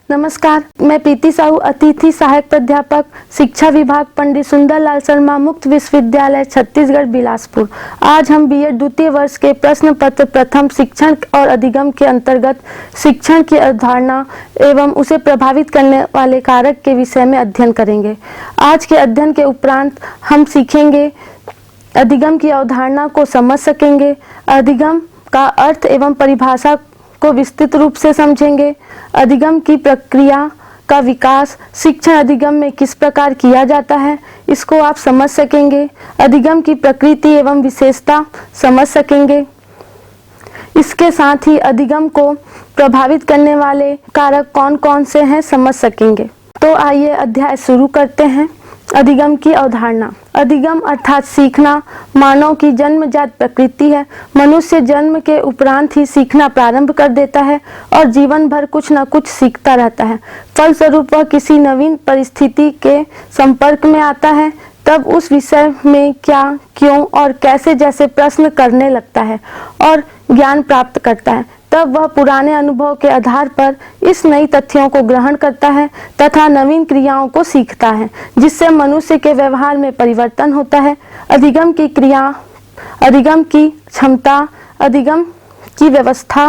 नमस्कार, मैं पीती साहू, अतिथि सहायक प्राध्यापक शिक्षा विभाग, पंडित सुंदरलाल शर्मा, मुक्त विश्वविद्यालय छत्तीसगढ़ बिलासपुर। आज हम बीएड द्वितीय वर्ष के प्रश्न पत्र प्रथम शिक्षण और अधिगम के अंतर्गत शिक्षण की अवधारणा एवं उसे प्रभावित करने वाले कारक के विषय में अध्ययन करेंगे। आज के अध्ययन के उपरांत हम सीखेंगे, अधिगम की अवधारणा को समझ सकेंगे, अधिगम का अर्थ एवं परिभाषा को विस्तृत रूप से समझेंगे, अधिगम की प्रक्रिया का विकास शिक्षण अधिगम में किस प्रकार किया जाता है इसको आप समझ सकेंगे, अधिगम की प्रकृति एवं विशेषता समझ सकेंगे। इसके साथ ही अधिगम को प्रभावित करने वाले कारक कौन कौन से हैं समझ सकेंगे। तो आइए अध्याय शुरू करते हैं। अधिगम की अवधारणा। अधिगम अर्थात सीखना मानव की जन्मजात प्रकृति है। मनुष्य जन्म के उपरांत ही सीखना प्रारंभ कर देता है और जीवन भर कुछ न कुछ सीखता रहता है। फलस्वरूप वह किसी नवीन परिस्थिति के संपर्क में आता है, तब उस विषय में क्या, क्यों और कैसे जैसे प्रश्न करने लगता है और ज्ञान प्राप्त करता है। तब वह पुराने अनुभव के आधार पर इस नई तथ्यों को ग्रहण करता है तथा नवीन क्रियाओं को सीखता है, जिससे मनुष्य के व्यवहार में परिवर्तन होता है। अधिगम की क्रिया, अधिगम की क्षमता, अधिगम की व्यवस्था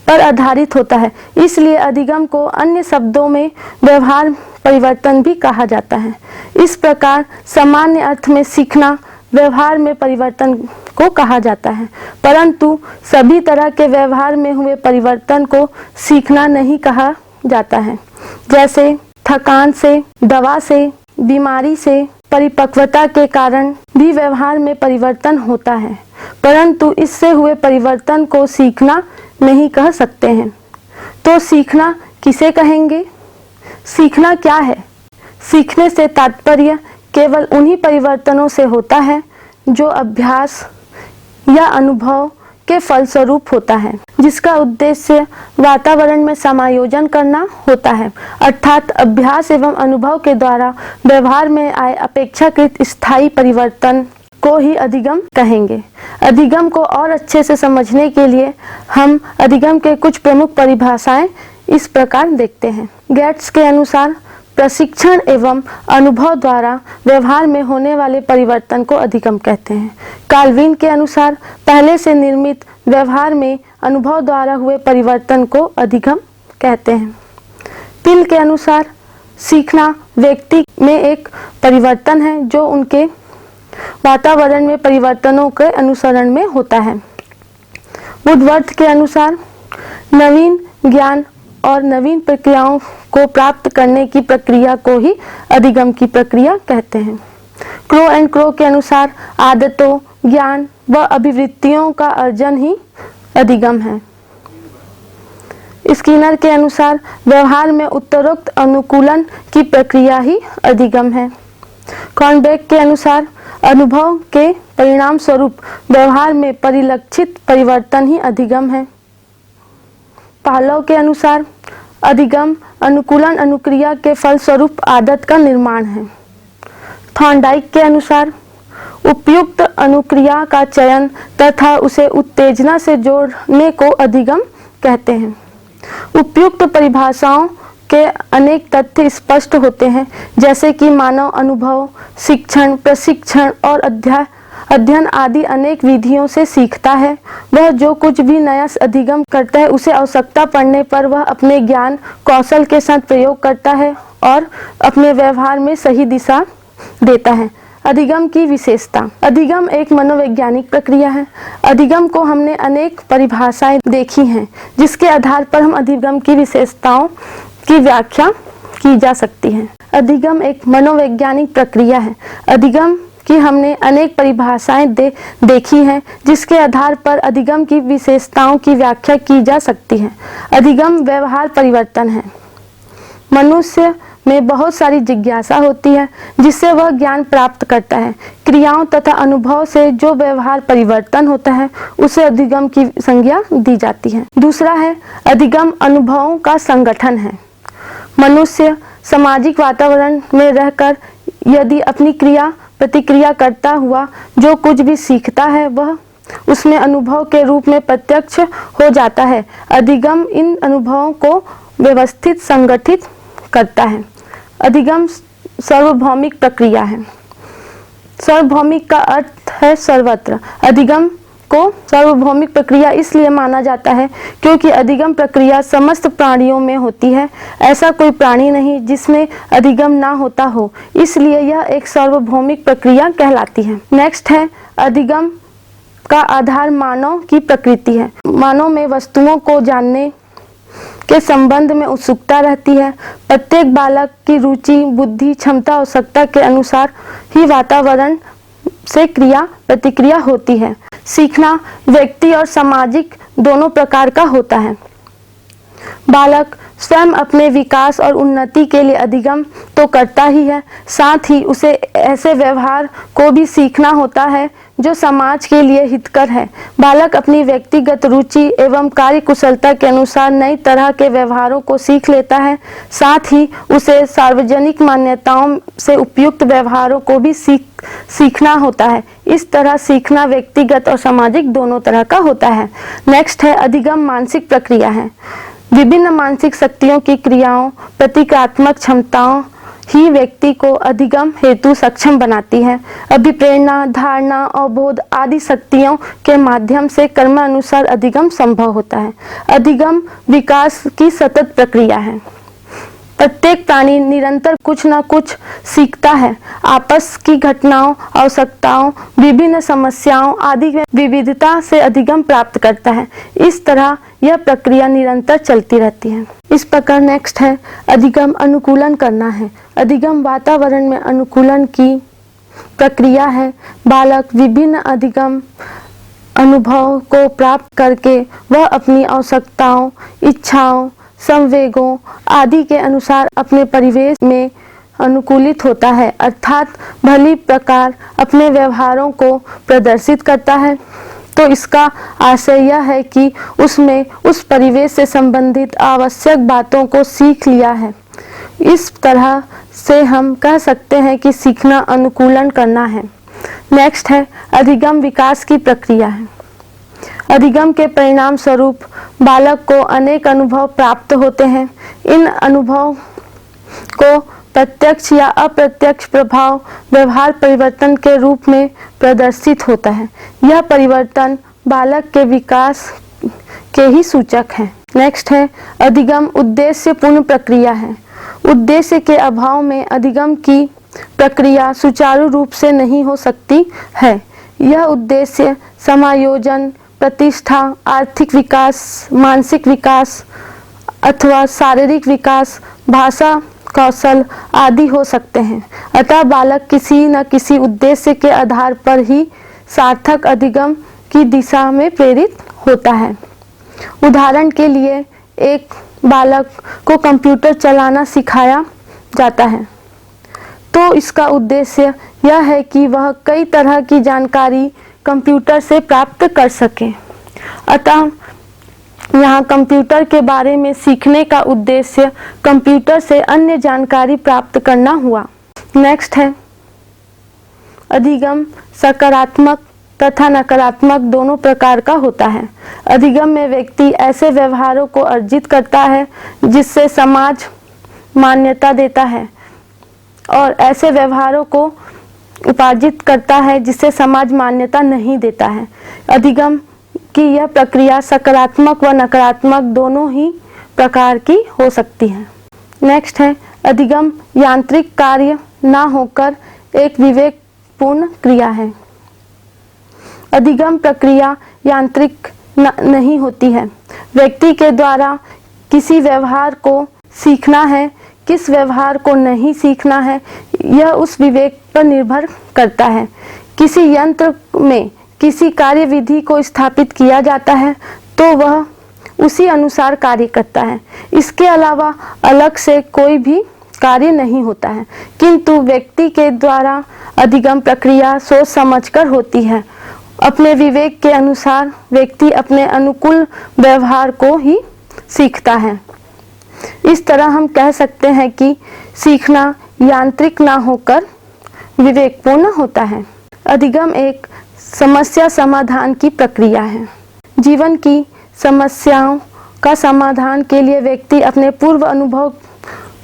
पर आधारित होता है। इसलिए अधिगम को अन्य शब्दों में व्यवहार परिवर्तन भी कहा जाता है। इस प्रकार सामान्य अर्थ में सीखना व्यवहार में परिवर्तन को कहा जाता है, परंतु सभी तरह के व्यवहार में हुए परिवर्तन को सीखना नहीं कहा जाता है। जैसे थकान से, दवा से, बीमारी से, परिपक्वता के कारण भी व्यवहार में परिवर्तन होता है, परंतु इससे हुए परिवर्तन को सीखना नहीं कह सकते हैं। तो सीखना किसे कहेंगे? सीखना क्या है? सीखने से तात्पर्य केवल उन्हीं परिवर्तनों से होता है जो अभ्यास या अनुभव के फलस्वरूप होता है, जिसका उद्देश्य वातावरण में समायोजन करना होता है। अर्थात अभ्यास एवं अनुभव के द्वारा व्यवहार में आए अपेक्षाकृत स्थायी परिवर्तन को ही अधिगम कहेंगे। अधिगम को और अच्छे से समझने के लिए हम अधिगम के कुछ प्रमुख परिभाषाएं इस प्रकार देखते हैं। गेट्स के अनुसार प्रशिक्षण एवं अनुभव द्वारा व्यवहार में होने वाले परिवर्तन को अधिगम कहते हैं। कार्लविन के अनुसार पहले से निर्मित व्यवहार में अनुभव द्वारा हुए परिवर्तन को अधिगम कहते हैं। पिल के अनुसार सीखना व्यक्ति में एक परिवर्तन है जो उनके वातावरण में परिवर्तनों के अनुसरण में होता है। वुडवर्थ के अनुसार नवीन ज्ञान और नवीन प्रक्रियाओं को प्राप्त करने की प्रक्रिया को ही अधिगम की प्रक्रिया कहते हैं। क्रो एंड क्रो के अनुसार आदतों, ज्ञान व अभिवृत्तियों का अर्जन ही अधिगम है। स्किनर के अनुसार व्यवहार में उत्तरोक्त अनुकूलन की प्रक्रिया ही अधिगम है। कॉर्नबेक के अनुसार अनुभव के परिणाम स्वरूप व्यवहार में परिलक्षित परिवर्तन ही अधिगम है। पावलोव के अनुसार अधिगम अनुकूलन अनुक्रिया के फलस्वरूप आदत का निर्माण है। थॉर्नडाइक के अनुसार उपयुक्त अनुक्रिया का चयन तथा उसे उत्तेजना से जोड़ने को अधिगम कहते हैं। उपयुक्त परिभाषाओं के अनेक तथ्य स्पष्ट होते हैं, जैसे कि मानव अनुभव, शिक्षण, प्रशिक्षण और अध्ययन आदि अनेक विधियों से सीखता है। वह जो कुछ भी नया अधिगम करता है उसे आवश्यकता पड़ने पर वह अपने ज्ञान कौशल के साथ प्रयोग करता है और अपने व्यवहार में सही दिशा देता है। अधिगम की विशेषता। अधिगम एक मनोवैज्ञानिक प्रक्रिया है। अधिगम को हमने अनेक परिभाषाएं देखी हैं, जिसके आधार पर हम अधिगम की विशेषताओं की व्याख्या की जा सकती है। अधिगम एक मनोवैज्ञानिक प्रक्रिया है। अधिगम कि हमने अनेक परिभाषाएं देखी हैं, जिसके आधार पर अधिगम की विशेषताओं की व्याख्या की जा सकती है। अधिगम व्यवहार परिवर्तन है। मनुष्य में बहुत सारी जिज्ञासा होती है, जिससे वह ज्ञान प्राप्त करता है। क्रियाओं तथा अनुभव से जो व्यवहार परिवर्तन होता है उसे अधिगम की संज्ञा दी जाती है। दूसरा है अधिगम अनुभवों का संगठन है। मनुष्य सामाजिक वातावरण में रहकर यदि अपनी क्रिया प्रतिक्रिया करता हुआ जो कुछ भी सीखता है वह उसमें अनुभव के रूप में प्रत्यक्ष हो जाता है। अधिगम इन अनुभवों को व्यवस्थित संगठित करता है। अधिगम सार्वभौमिक प्रक्रिया है। सार्वभौमिक का अर्थ है सर्वत्र। अधिगम को सार्वभौमिक प्रक्रिया इसलिए माना जाता है क्योंकि अधिगम प्रक्रिया समस्त प्राणियों में होती है। ऐसा कोई प्राणी नहीं जिसमें अधिगम ना होता हो, इसलिए यह एक सार्वभौमिक प्रक्रिया कहलाती है। नेक्स्ट है अधिगम का आधार मानव की प्रकृति है। मानव में वस्तुओं को जानने के संबंध में उत्सुकता रहती है। प्रत्येक बालक की रुचि, बुद्धि, क्षमता, आवश्यकता के अनुसार ही वातावरण से क्रिया प्रतिक्रिया होती है। सीखना व्यक्ति और सामाजिक दोनों प्रकार का होता है। बालक स्वयं अपने विकास और उन्नति के लिए अधिगम तो करता ही है, साथ ही उसे ऐसे व्यवहार को भी सीखना होता है जो समाज के लिए हितकर है। बालक अपनी व्यक्तिगत रुचि एवं कार्य कुशलता के अनुसार नई तरह के व्यवहारों को सीख लेता है, साथ ही उसे सार्वजनिक मान्यताओं से उपयुक्त व्यवहारों को भी सीखना होता है। इस तरह सीखना व्यक्तिगत और सामाजिक दोनों तरह का होता है। नेक्स्ट है अधिगम मानसिक प्रक्रिया है। विभिन्न मानसिक शक्तियों की क्रियाओं, प्रतीकात्मक क्षमताओं ही व्यक्ति को अधिगम हेतु सक्षम बनाती है। अभिप्रेरणा, धारणा और बोध आदि शक्तियों के माध्यम से कर्मानुसार अधिगम संभव होता है। अधिगम विकास की सतत प्रक्रिया है। प्रत्येक प्राणी निरंतर कुछ न कुछ सीखता है। आपस की घटनाओं, आवश्यकताओं, विभिन्न समस्याओं आदि में विविधता से अधिगम प्राप्त करता है। इस तरह यह प्रक्रिया निरंतर चलती रहती है। इस प्रकार नेक्स्ट है अधिगम अनुकूलन करना है। अधिगम वातावरण में अनुकूलन की प्रक्रिया है। बालक विभिन्न अधिगम अनुभव को प्राप्त करके वह अपनी आवश्यकताओं, इच्छाओं, संवेगों आदि के अनुसार अपने परिवेश में अनुकूलित होता है, अर्थात भली प्रकार अपने व्यवहारों को प्रदर्शित करता है। तो इसका आशय यह है कि उसमें उस परिवेश से संबंधित आवश्यक बातों को सीख लिया है। इस तरह से हम कह सकते हैं कि सीखना अनुकूलन करना है। नेक्स्ट है अधिगम विकास की प्रक्रिया है। अधिगम के परिणाम स्वरूप बालक को अनेक अनुभव प्राप्त होते हैं। इन अनुभव को प्रत्यक्ष या अप्रत्यक्ष प्रभाव व्यवहार परिवर्तन के रूप में प्रदर्शित होता है। यह परिवर्तन बालक के विकास के ही सूचक है। नेक्स्ट है अधिगम उद्देश्यपूर्ण प्रक्रिया है। उद्देश्य के अभाव में अधिगम की प्रक्रिया सुचारू रूप से नहीं हो सकती है। यह उद्देश्य समायोजन, प्रतिष्ठा, आर्थिक विकास, मानसिक विकास अथवा शारीरिक विकास, भाषा कौशल आदि हो सकते हैं। अतः बालक किसी न किसी उद्देश्य के आधार पर ही सार्थक अधिगम की दिशा में प्रेरित होता है। उदाहरण के लिए एक बालक को कंप्यूटर चलाना सिखाया जाता है तो इसका उद्देश्य यह है कि वह कई तरह की जानकारी कंप्यूटर से प्राप्त कर सके। अतः यहाँ कंप्यूटर के बारे में सीखने का उद्देश्य कंप्यूटर से अन्य जानकारी प्राप्त करना हुआ। नेक्स्ट है अधिगम सकारात्मक तथा नकारात्मक दोनों प्रकार का होता है। अधिगम में व्यक्ति ऐसे व्यवहारों को अर्जित करता है जिससे समाज मान्यता देता है और ऐसे व्यवहारों को उपार्जित करता है जिससे समाज मान्यता नहीं देता है। अधिगम की यह प्रक्रिया सकारात्मक व नकारात्मक दोनों ही प्रकार की हो सकती है। नेक्स्ट है अधिगम यांत्रिक कार्य ना होकर एक विवेकपूर्ण क्रिया है। अधिगम प्रक्रिया यांत्रिक नहीं होती है। व्यक्ति के द्वारा किसी व्यवहार को सीखना है, किस व्यवहार को नहीं सीखना है, यह उस विवेक पर निर्भर करता है। किसी यंत्र में किसी कार्य विधि को स्थापित किया जाता है तो वह उसी अनुसार कार्य करता है। इसके अलावा अलग से कोई भी कार्य नहीं होता है, किंतु व्यक्ति के द्वारा अधिगम प्रक्रिया सोच समझकर होती है। अपने विवेक के अनुसार व्यक्ति अपने अनुकूल व्यवहार को ही सीखता है। इस तरह हम कह सकते हैं कि सीखना यांत्रिक ना होकर विवेकपूर्ण होता है। अधिगम एक समस्या समाधान की प्रक्रिया है। जीवन की समस्याओं का समाधान के लिए व्यक्ति अपने पूर्व अनुभव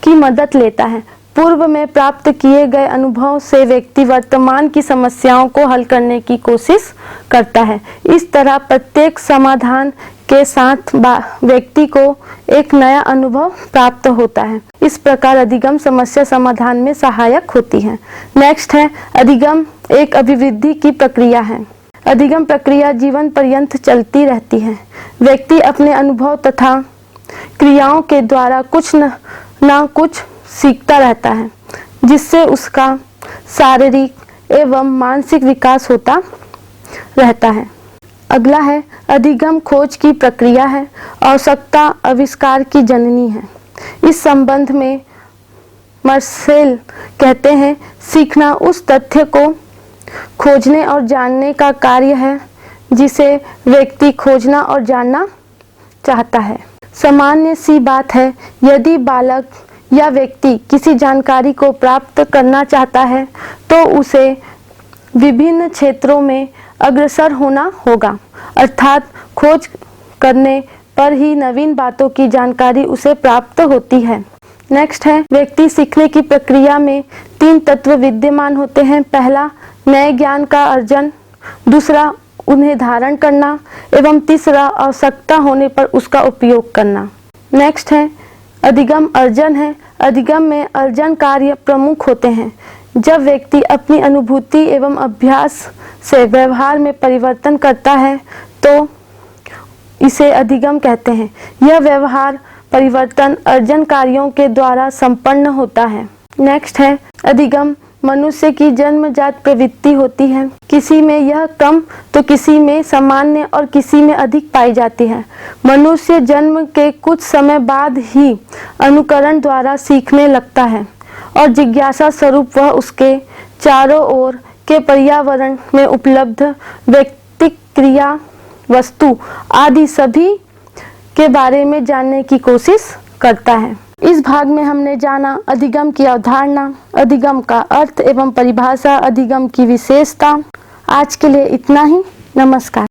की मदद लेता है। पूर्व में प्राप्त किए गए अनुभव से व्यक्ति वर्तमान की समस्याओं को हल करने की कोशिश करता है। इस तरह प्रत्येक समाधान के साथ व्यक्ति को एक नया अनुभव प्राप्त होता है। इस प्रकार अधिगम समस्या समाधान में सहायक होती है। नेक्स्ट है, अधिगम एक अभिवृद्धि की प्रक्रिया है। अधिगम प्रक्रिया जीवन पर्यंत चलती रहती है। व्यक्ति अपने अनुभव तथा क्रियाओं के द्वारा कुछ न कुछ सीखता रहता है, जिससे उसका शारीरिक एवं मानसिक विकास होता रहता है। अगला है, अधिगम खोज की प्रक्रिया है। आवश्यकता आविष्कार की जननी है। इस संबंध में मार्शल कहते हैं, सीखना उस तथ्य को खोजने और जानने का कार्य है जिसे व्यक्ति खोजना और जानना चाहता है। सामान्य सी बात है, यदि बालक या व्यक्ति किसी जानकारी को प्राप्त करना चाहता है तो उसे विभिन्न क्षेत्रों में अग्रसर होना होगा, अर्थात खोज करने पर ही नवीन बातों की जानकारी उसे प्राप्त होती है। नेक्स्ट है, व्यक्ति सीखने की प्रक्रिया में 3 तत्व विद्यमान होते हैं। पहला, नए ज्ञान का अर्जन, दूसरा उन्हें धारण करना एवं तीसरा आवश्यकता होने पर उसका उपयोग करना। नेक्स्ट है, अधिगम अर्जन है। अधिगम में अर्जन कार्य प्रमुख होते हैं। जब व्यक्ति अपनी अनुभूति एवं अभ्यास से व्यवहार में परिवर्तन करता है तो इसे अधिगम कहते हैं। यह व्यवहार परिवर्तन अर्जन कार्यों के द्वारा संपन्न होता है। नेक्स्ट है, अधिगम मनुष्य की जन्मजात प्रवृत्ति होती है। किसी में यह कम तो किसी में सामान्य और किसी में अधिक पाई जाती है। मनुष्य जन्म के कुछ समय बाद ही अनुकरण द्वारा सीखने लगता है और जिज्ञासा स्वरूप वह उसके चारों ओर के पर्यावरण में उपलब्ध व्यक्ति, क्रिया, वस्तु आदि सभी के बारे में जानने की कोशिश करता है। इस भाग में हमने जाना अधिगम की अवधारणा, अधिगम का अर्थ एवं परिभाषा, अधिगम की विशेषता। आज के लिए इतना ही। नमस्कार।